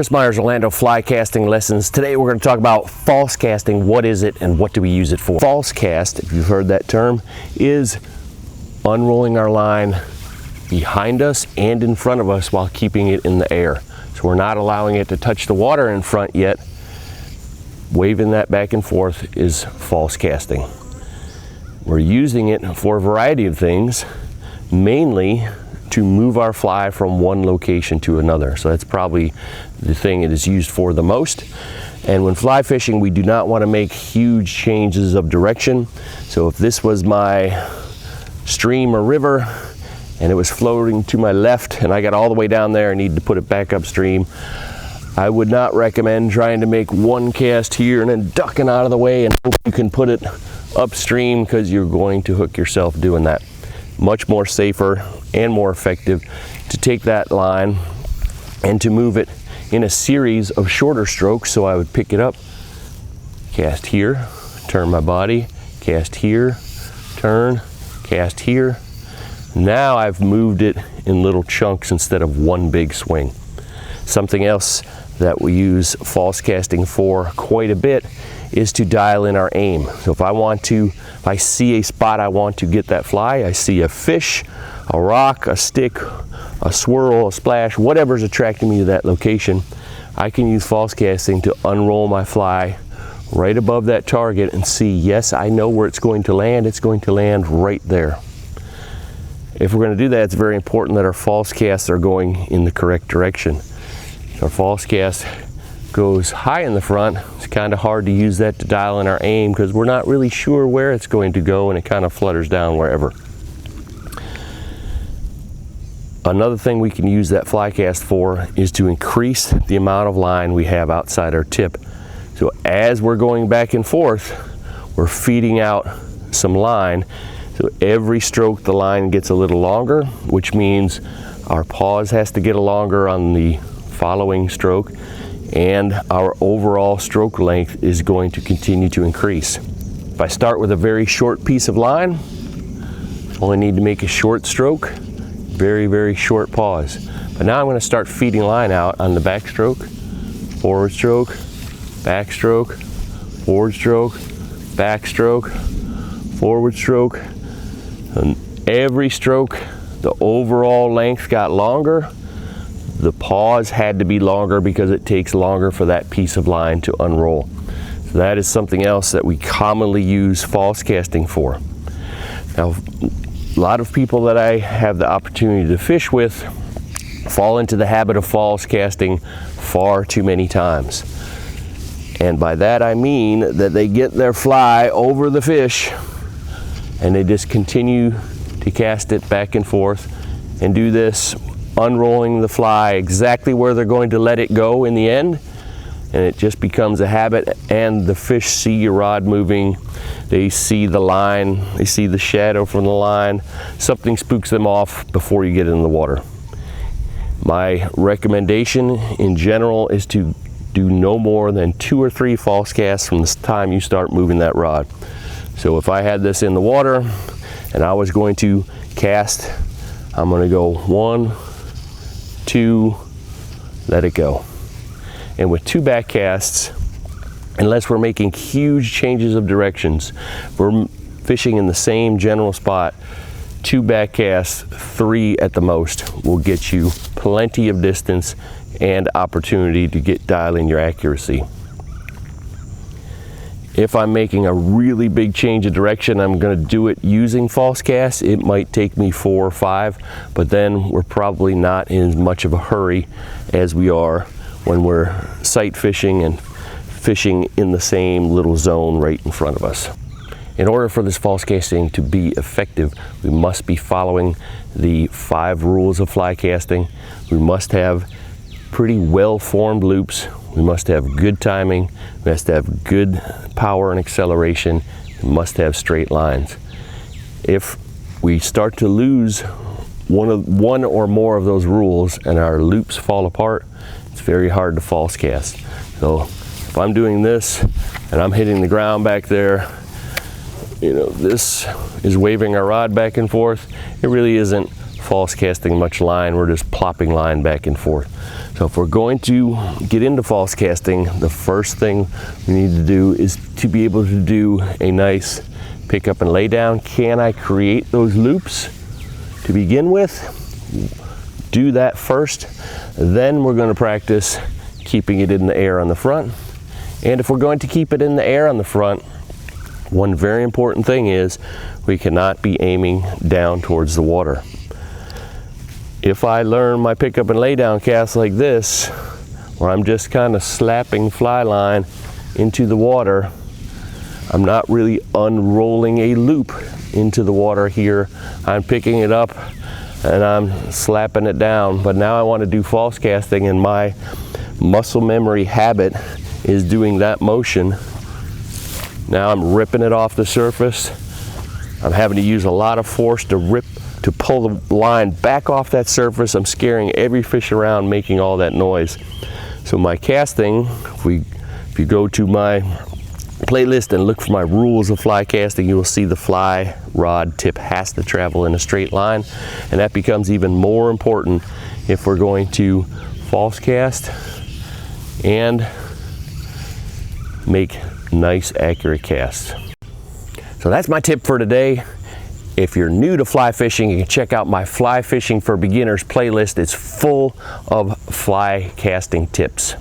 Chris Myers, Orlando Fly Casting Lessons. Today we're going to talk about false casting. What is it and what do we use it for? False cast, if you've heard that term, is unrolling our line behind us and in front of us while keeping it in the air. So we're not allowing it to touch the water in front yet. Waving that back and forth is false casting. We're using it for a variety of things, mainly to move our fly from one location to another. So that's probably the thing it is used for the most. And when fly fishing, we do not want to make huge changes of direction. So if this was my stream or river and it was floating to my left and I got all the way down there and need to put it back upstream, I would not recommend trying to make one cast here and then ducking out of the way and hope you can put it upstream, because you're going to hook yourself doing that. Much more safer and more effective to take that line and to move it in a series of shorter strokes. So I would pick it up, cast here, turn my body, cast here, turn, cast here. Now I've moved it in little chunks instead of one big swing. Something else that we use false casting for quite a bit is to dial in our aim. So if I see a spot I want to get that fly, I see a fish, a rock, a stick, a swirl, a splash, whatever's attracting me to that location, I can use false casting to unroll my fly right above that target and see, yes, I know where it's going to land. It's going to land right there. If we're going to do that, it's very important that our false casts are going in the correct direction. If our false cast goes high in the front, it's kind of hard to use that to dial in our aim because we're not really sure where it's going to go and it kind of flutters down wherever. Another thing we can use that fly cast for is to increase the amount of line we have outside our tip. So as we're going back and forth, we're feeding out some line. So every stroke the line gets a little longer, which means our pause has to get longer on the following stroke, and our overall stroke length is going to continue to increase. If I start with a very short piece of line, only need to make a short stroke, very, very short pause. But now I'm going to start feeding line out on the backstroke, forward stroke, backstroke, forward stroke, backstroke, forward stroke. And every stroke, the overall length got longer. The pause had to be longer because it takes longer for that piece of line to unroll. So that is something else that we commonly use false casting for. Now, a lot of people that I have the opportunity to fish with fall into the habit of false casting far too many times. And by that I mean that they get their fly over the fish and they just continue to cast it back and forth and do this, unrolling the fly exactly where they're going to let it go in the end, and it just becomes a habit. And the fish see your rod moving, they see the line, they see the shadow from the line, something spooks them off before you get in the water. My recommendation in general is to do no more than 2 or 3 false casts from the time you start moving that rod. So if I had this in the water and I was going to cast, I'm going to go 1, 2, let it go. And with 2 back casts, unless we're making huge changes of directions, we're fishing in the same general spot, 2 back casts, 3 at the most, will get you plenty of distance and opportunity to get dialing your accuracy. If I'm making a really big change of direction, I'm going to do it using false casts. It might take me 4 or 5, but then we're probably not in as much of a hurry as we are when we're sight fishing and fishing in the same little zone right in front of us. In order for this false casting to be effective, we must be following the 5 rules of fly casting. We must have pretty well-formed loops. We must have good timing. We must have good power and acceleration. We must have straight lines. If we start to lose one or more of those rules and our loops fall apart, it's very hard to false cast. So if I'm doing this and I'm hitting the ground back there, you know, this is waving our rod back and forth. It really isn't false casting much line. We're just plopping line back and forth. So if we're going to get into false casting, the first thing we need to do is to be able to do a nice pick up and lay down. Can I create those loops to begin with? Do that first. Then we're going to practice keeping it in the air on the front. And if we're going to keep it in the air on the front, one very important thing is we cannot be aiming down towards the water. If I learn my pick up and lay down cast like this, where I'm just kind of slapping fly line into the water, I'm not really unrolling a loop into the water here. I'm picking it up and I'm slapping it down. But now I want to do false casting, and my muscle memory habit is doing that motion. Now I'm ripping it off the surface. I'm having to use a lot of force to pull the line back off that surface. I'm scaring every fish around, making all that noise. So my casting, if you go to my playlist and look for my rules of fly casting, you will see the fly rod tip has to travel in a straight line, and that becomes even more important if we're going to false cast and make nice accurate casts. So that's my tip for today. If you're new to fly fishing, you can check out my Fly Fishing for Beginners playlist. It's full of fly casting tips.